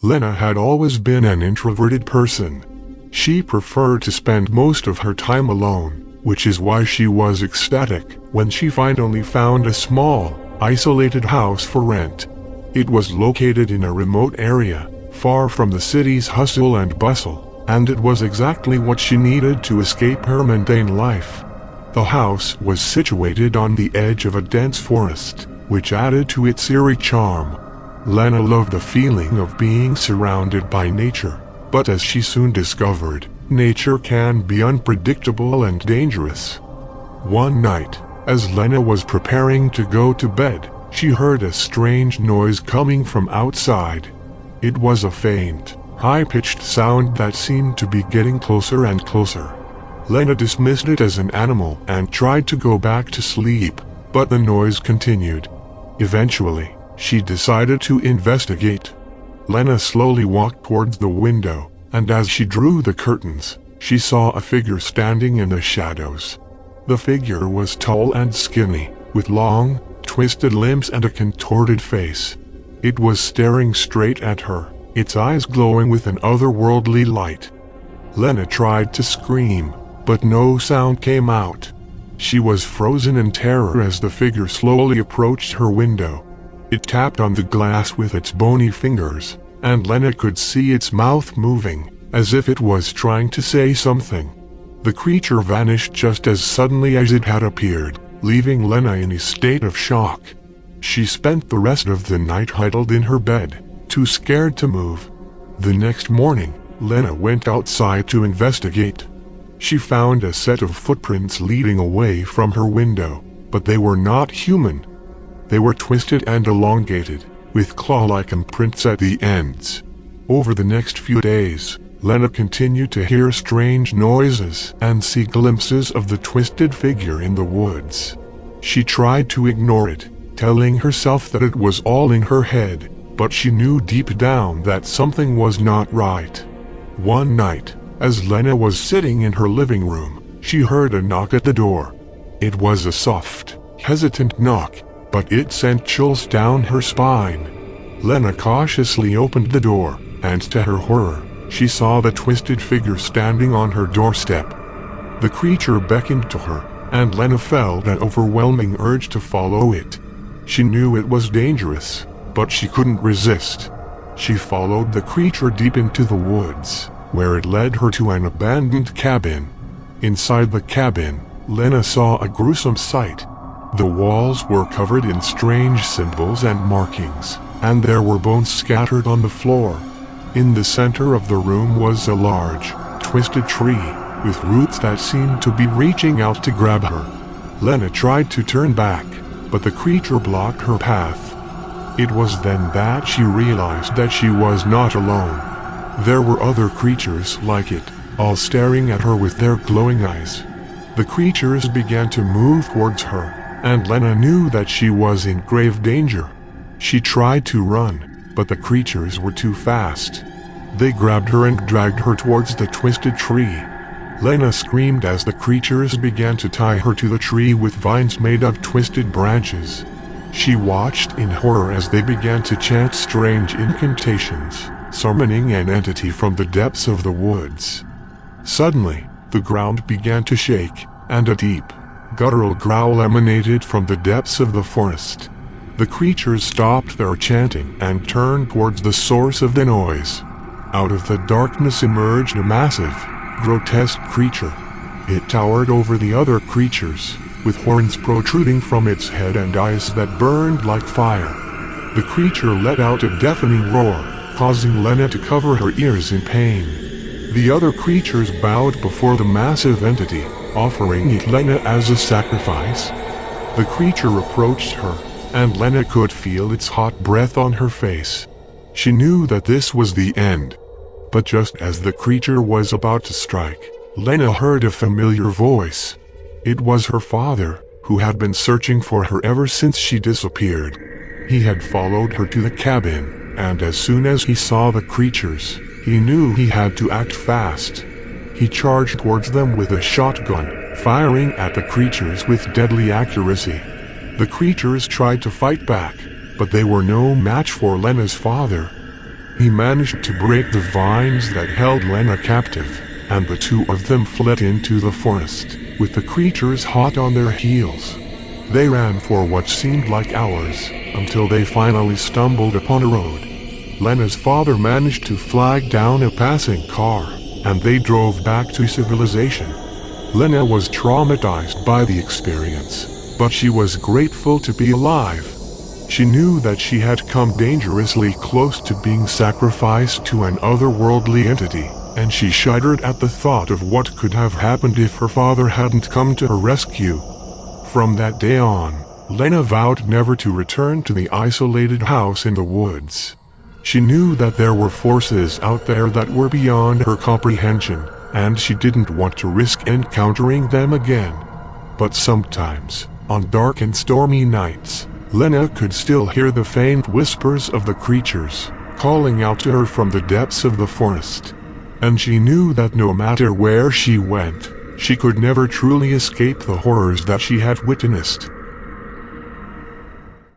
Lena had always been an introverted person. She preferred to spend most of her time alone, which is why she was ecstatic when she finally found a small, isolated house for rent. It was located in a remote area, far from the city's hustle and bustle, and it was exactly what she needed to escape her mundane life. The house was situated on the edge of a dense forest, which added to its eerie charm. Lena loved the feeling of being surrounded by nature, but as she soon discovered, nature can be unpredictable and dangerous. One night, as Lena was preparing to go to bed, she heard a strange noise coming from outside. It was a faint, high-pitched sound that seemed to be getting closer and closer. Lena dismissed it as an animal and tried to go back to sleep, but the noise continued. Eventually, she decided to investigate. Lena slowly walked towards the window, and as she drew the curtains, she saw a figure standing in the shadows. The figure was tall and skinny, with long, twisted limbs and a contorted face. It was staring straight at her, its eyes glowing with an otherworldly light. Lena tried to scream, but no sound came out. She was frozen in terror as the figure slowly approached her window. It tapped on the glass with its bony fingers, and Lena could see its mouth moving, as if it was trying to say something. The creature vanished just as suddenly as it had appeared, leaving Lena in a state of shock. She spent the rest of the night huddled in her bed, too scared to move. The next morning, Lena went outside to investigate. She found a set of footprints leading away from her window, but they were not human. They were twisted and elongated, with claw-like imprints at the ends. Over the next few days, Lena continued to hear strange noises and see glimpses of the twisted figure in the woods. She tried to ignore it, telling herself that it was all in her head, but she knew deep down that something was not right. One night, as Lena was sitting in her living room, she heard a knock at the door. It was a soft, hesitant knock, but it sent chills down her spine. Lena cautiously opened the door, and to her horror, she saw the twisted figure standing on her doorstep. The creature beckoned to her, and Lena felt an overwhelming urge to follow it. She knew it was dangerous, but she couldn't resist. She followed the creature deep into the woods, where it led her to an abandoned cabin. Inside the cabin, Lena saw a gruesome sight. The walls were covered in strange symbols and markings, and there were bones scattered on the floor. In the center of the room was a large, twisted tree, with roots that seemed to be reaching out to grab her. Lena tried to turn back, but the creature blocked her path. It was then that she realized that she was not alone. There were other creatures like it, all staring at her with their glowing eyes. The creatures began to move towards her, and Lena knew that she was in grave danger. She tried to run, but the creatures were too fast. They grabbed her and dragged her towards the twisted tree. Lena screamed as the creatures began to tie her to the tree with vines made of twisted branches. She watched in horror as they began to chant strange incantations, summoning an entity from the depths of the woods. Suddenly, the ground began to shake, and a deep, guttural growl emanated from the depths of the forest. The creatures stopped their chanting and turned towards the source of the noise. Out of the darkness emerged a massive, grotesque creature. It towered over the other creatures, with horns protruding from its head and eyes that burned like fire. The creature let out a deafening roar, causing Lena to cover her ears in pain. The other creatures bowed before the massive entity, offering it Lena as a sacrifice. The creature approached her, and Lena could feel its hot breath on her face. She knew that this was the end. But just as the creature was about to strike, Lena heard a familiar voice. It was her father, who had been searching for her ever since she disappeared. He had followed her to the cabin, and as soon as he saw the creatures, he knew he had to act fast. He charged towards them with a shotgun, firing at the creatures with deadly accuracy. The creatures tried to fight back, but they were no match for Lena's father. He managed to break the vines that held Lena captive, and the two of them fled into the forest, with the creatures hot on their heels. They ran for what seemed like hours, until they finally stumbled upon a road. Lena's father managed to flag down a passing car, and they drove back to civilization. Lena was traumatized by the experience, but she was grateful to be alive. She knew that she had come dangerously close to being sacrificed to an otherworldly entity, and she shuddered at the thought of what could have happened if her father hadn't come to her rescue. From that day on, Lena vowed never to return to the isolated house in the woods. She knew that there were forces out there that were beyond her comprehension, and she didn't want to risk encountering them again. But sometimes, on dark and stormy nights, Lena could still hear the faint whispers of the creatures, calling out to her from the depths of the forest. And she knew that no matter where she went, she could never truly escape the horrors that she had witnessed.